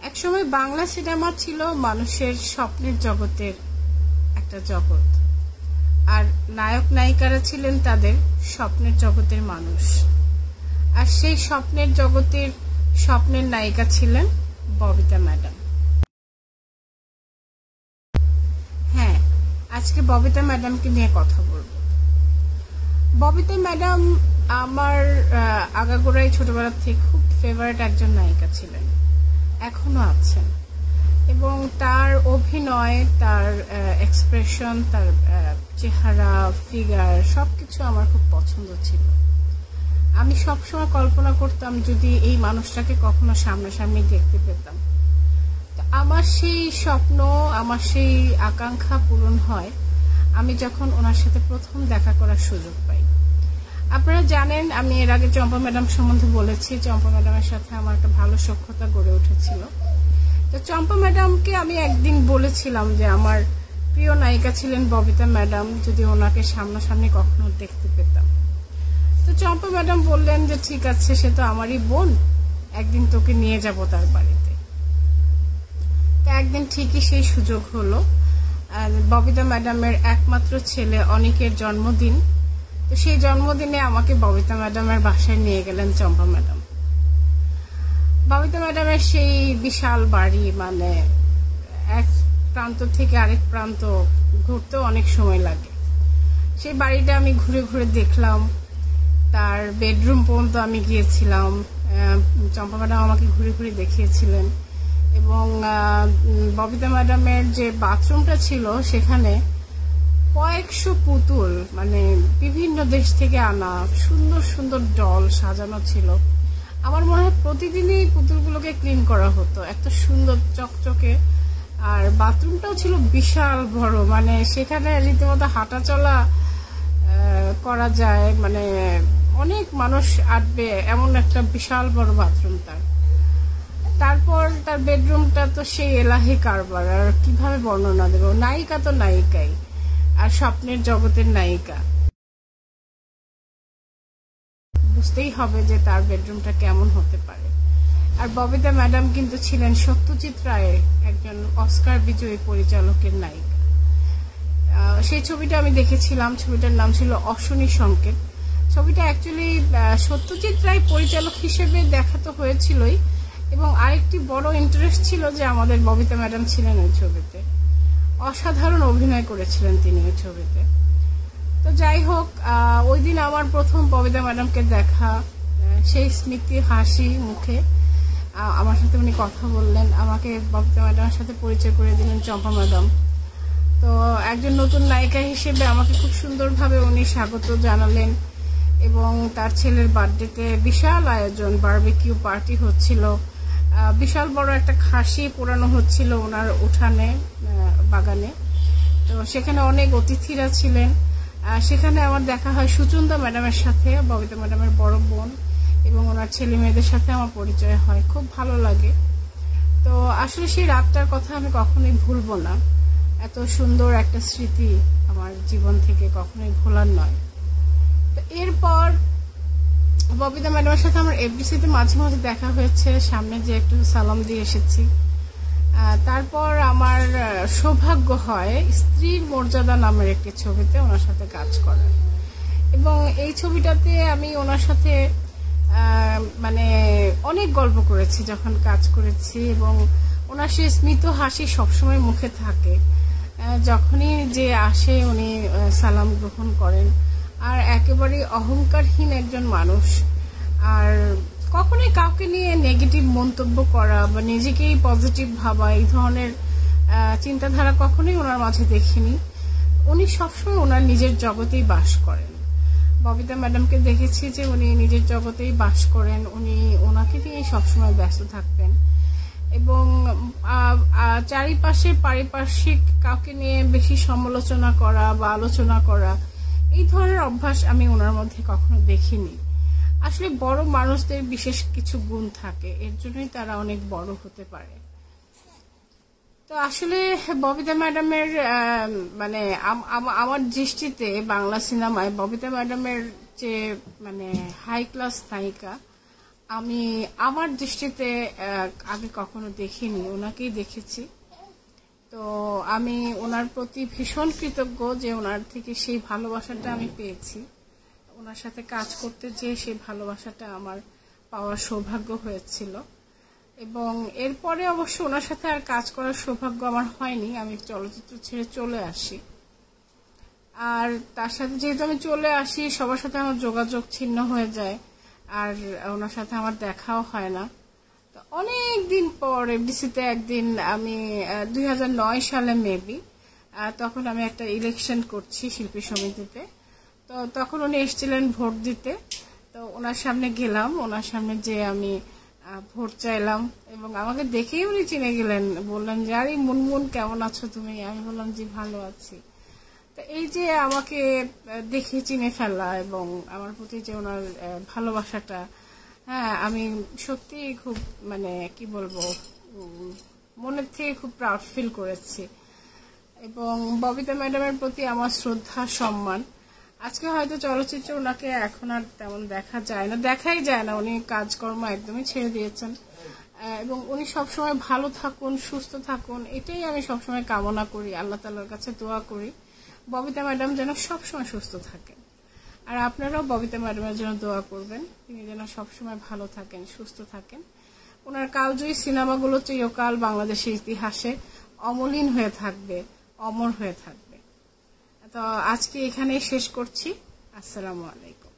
একসময় বাংলা সিনেমা ছিল মানুষের স্বপ্নের জগতের একটা জগৎ, আর নায়ক নায়িকারা ছিলেন তাদের স্বপ্নের জগতের মানুষ। আর সেই স্বপ্নের জগতের স্বপ্নের নায়িকা ছিলেন ববিতা ম্যাডাম। হ্যাঁ, আজকে ববিতা ম্যাডামকে নিয়ে কথা বলবো। ববিতা ম্যাডাম আমার আগাগোড়াই ছোটবেলা থেকে খুব ফেভারিট একজন নায়িকা ছিলেন, এখনো আছেন। এবং তার অভিনয়, তার এক্সপ্রেশন, তার চেহারা, ফিগার সবকিছু আমার খুব পছন্দ ছিল। আমি সবসময় কল্পনা করতাম যদি এই মানুষটাকে কখনো সামনাসামনি দেখতে পেতাম। তো আমার সেই স্বপ্ন, আমার সেই আকাঙ্ক্ষা পূরণ হয় আমি যখন ওনার সাথে প্রথম দেখা করার সুযোগ পাই। আপনারা জানেন, আমি এর আগে চম্পা ম্যাডাম সম্বন্ধে বলেছি। চম্পা ম্যাডামের সাথে আমার একটা ভালো সখ্যতা গড়ে উঠেছিল। তো চম্পা ম্যাডামকে আমি একদিন বলেছিলাম যে আমার প্রিয় নায়িকা ছিলেন ববিতা ম্যাডাম, যদি ওনাকে সামনাসামনি কখনো দেখতে পেতাম। তো চম্পা ম্যাডাম বললেন যে ঠিক আছে, সে তো আমারই বোন, একদিন তোকে নিয়ে যাব তার বাড়িতে। তো একদিন ঠিকই সেই সুযোগ হলো। ববিতা ম্যাডামের একমাত্র ছেলে অনিকের জন্মদিন। তো সেই জন্মদিনে আমাকে ববিতা ম্যাডামের বাসায় নিয়ে গেলেন চম্পা ম্যাডাম। ববিতা ম্যাডামের সেই বিশাল বাড়ি, মানে এক প্রান্ত থেকে আরেক প্রান্ত ঘুরতেও অনেক সময় লাগে। সেই বাড়িটা আমি ঘুরে ঘুরে দেখলাম, তার বেডরুম পর্যন্ত আমি গিয়েছিলাম। চম্পা ম্যাডাম আমাকে ঘুরে ঘুরে দেখিয়েছিলেন। এবং ববিতা ম্যাডামের যে বাথরুমটা ছিল সেখানে কয়েকশো পুতুল, মানে বিভিন্ন দেশ থেকে আনা সুন্দর সুন্দর ডল সাজানো ছিল। আমার মনে হয় প্রতিদিনই পুতুলগুলোকে ক্লিন করা হতো, এত সুন্দর চকচকে। আর বাথরুমটাও ছিল বিশাল বড়, মানে সেখানে রীতিমতো হাঁটা চলা করা যায়, মানে অনেক মানুষ আটবে এমন একটা বিশাল বড় বাথরুম তার। তারপর তার বেডরুমটা তো সেই এলাহি কারবার, আর কিভাবে বর্ণনা দেব। নায়িকা তো নায়িকাই, আর স্বপ্নের জগতের নায়িকা, বুঝতেই হবে যে তার বেডরুমটা কেমন হতে পারে। আর ববিতা ম্যাডাম কিন্তু ছিলেন সত্যজিৎ রায়ের একজন অস্কার বিজয়ী পরিচালকের নায়িকা। সেই ছবিটা আমি দেখেছিলাম, ছবিটার নাম ছিল অশনি সংকেত। ছবিটা অ্যাকচুয়ালি সত্যজিৎ রায় পরিচালক হিসেবে দেখা তো হয়েছিলই, এবং আরেকটি বড় ইন্টারেস্ট ছিল যে আমাদের ববিতা ম্যাডাম ছিলেন ওই ছবিতে। অসাধারণ অভিনয় করেছিলেন তিনি ওই ছবিতে। তো যাই হোক, ওই দিন আমার প্রথম ববিতা ম্যাডামকে দেখা, সেই স্মৃতি হাসি মুখে আমার সাথে উনি কথা বললেন, আমাকে ববিতা ম্যাডামের সাথে পরিচয় করে দিলেন চম্পা ম্যাডাম। তো একজন নতুন নায়িকা হিসেবে আমাকে খুব সুন্দরভাবে উনি স্বাগত জানালেন। এবং তার ছেলের বার্থডেতে বিশাল আয়োজন, বারবিকিউ পার্টি হচ্ছিল, বিশাল বড় একটা খাসি পোড়ানো হচ্ছিল ওনার উঠানে, বাগানে। তো সেখানে অনেক অতিথিরা ছিলেন। সেখানে আমার দেখা হয় সুচন্দা ম্যাডামের সাথে, ববিতা ম্যাডামের বড় বোন, এবং ওনার ছেলে মেয়েদের সাথে আমার পরিচয় হয়, খুব ভালো লাগে। তো আসলে সেই রাতটার কথা আমি কখনোই ভুলবো না। এত সুন্দর একটা স্মৃতি আমার জীবন থেকে কখনোই ভোলার নয়। তো এরপর ববিতা ম্যাডামের সাথে আমার এফডিসিতে মাঝে মাঝে দেখা হয়েছে, সামনে যে একটু সালাম দিয়ে এসেছি। তারপর আমার সৌভাগ্য হয় স্ত্রীর মর্যাদা নামের একটি ছবিতে ওনার সাথে কাজ করার। এবং এই ছবিটাতে আমি ওনার সাথে মানে অনেক গল্প করেছি যখন কাজ করেছি। এবং ওনার সেই স্মিত হাসি সবসময় মুখে থাকে, যখনই যে আসে উনি সালাম গ্রহণ করেন। আর একেবারেই অহংকারহীন একজন মানুষ, আর কখনোই কাউকে নিয়ে নেগেটিভ মন্তব্য করা বা নিজেকেই পজিটিভ ভাবা, এই ধরনের চিন্তাধারা কখনোই ওনার মাঝে দেখিনি। উনি সবসময় ওনার নিজের জগতেই বাস করেন। ববিতা ম্যাডামকে দেখেছি যে উনি নিজের জগতেই বাস করেন, উনি ওনাকে নিয়ে সবসময় ব্যস্ত থাকতেন। এবং চারিপাশে পারিপার্শ্বিক কাউকে নিয়ে বেশি সমালোচনা করা বা আলোচনা করা, এই ধরনের অভ্যাস আমি ওনার মধ্যে কখনো দেখিনি। আসলে বড় মানুষদের বিশেষ কিছু গুণ থাকে, এর জন্যই তারা অনেক বড় হতে পারে। তো আসলে ববিতা ম্যাডামের মানে আমার দৃষ্টিতে বাংলা সিনেমায় ববিতা ম্যাডামের যে মানে হাই ক্লাস নায়িকা, আমি আমার দৃষ্টিতে আগে কখনো দেখিনি, ওনাকেই দেখেছি। তো আমি ওনার প্রতি ভীষণ কৃতজ্ঞ যে ওনার থেকে সেই ভালোবাসাটা আমি পেয়েছি। ওনার সাথে কাজ করতে যেয়ে সেই ভালোবাসাটা আমার পাওয়ার সৌভাগ্য হয়েছিল। এবং এরপরে অবশ্য ওনার সাথে আর কাজ করার সৌভাগ্য আমার হয়নি, আমি চলচ্চিত্র ছেড়ে চলে আসি। আর তার সাথে যেহেতু আমি চলে আসি, সবার সাথে আমার যোগাযোগ ছিন্ন হয়ে যায়, আর ওনার সাথে আমার দেখাও হয় না। তো অনেক দিন পর এফডিসিতে একদিন আমি 2009 সালে মেবি, তখন আমি একটা ইলেকশন করছি শিল্পী সমিতিতে। তো তখন উনি এসেছিলেন ভোট দিতে। তো ওনার সামনে গেলাম, ওনার সামনে যে আমি ভোট চাইলাম এবং আমাকে দেখেই উনি চিনে গেলেন, বললেন যে আরে মুনমুন কেমন আছো তুমি? আমি বললাম জি ভালো আছি। তো এই যে আমাকে দেখে চিনে ফেলা এবং আমার প্রতি যে ওনার ভালোবাসাটা, হ্যাঁ আমি সত্যি খুব মানে কি বলবো, মনের থেকে খুব প্রাউড ফিল করেছি। এবং ববিতা ম্যাডামের প্রতি আমার শ্রদ্ধা সম্মান। আজকে হয়তো চলচ্চিত্রে ওনাকে এখন আর তেমন দেখাই যায় না, উনি কাজকর্ম একদমই ছেড়ে দিয়েছেন। এবং উনি সবসময় ভালো থাকুন, সুস্থ থাকুন, এটাই আমি সবসময় কামনা করি, আল্লাহ তাআলার কাছে দোয়া করি ববিতা ম্যাডাম যেন সবসময় সুস্থ থাকেন। আর আপনারাও ববিতা ম্যাডামের জন্য দোয়া করবেন, তিনি যেন সবসময় ভালো থাকেন, সুস্থ থাকেন। ওনার কালজয়ী সিনেমাগুলো চিরকাল বাংলাদেশের ইতিহাসে অমলিন হয়ে থাকবে, অমর হয়ে থাকবে। তো আজকে এখানেই শেষ করছি। আসসালামু আলাইকুম।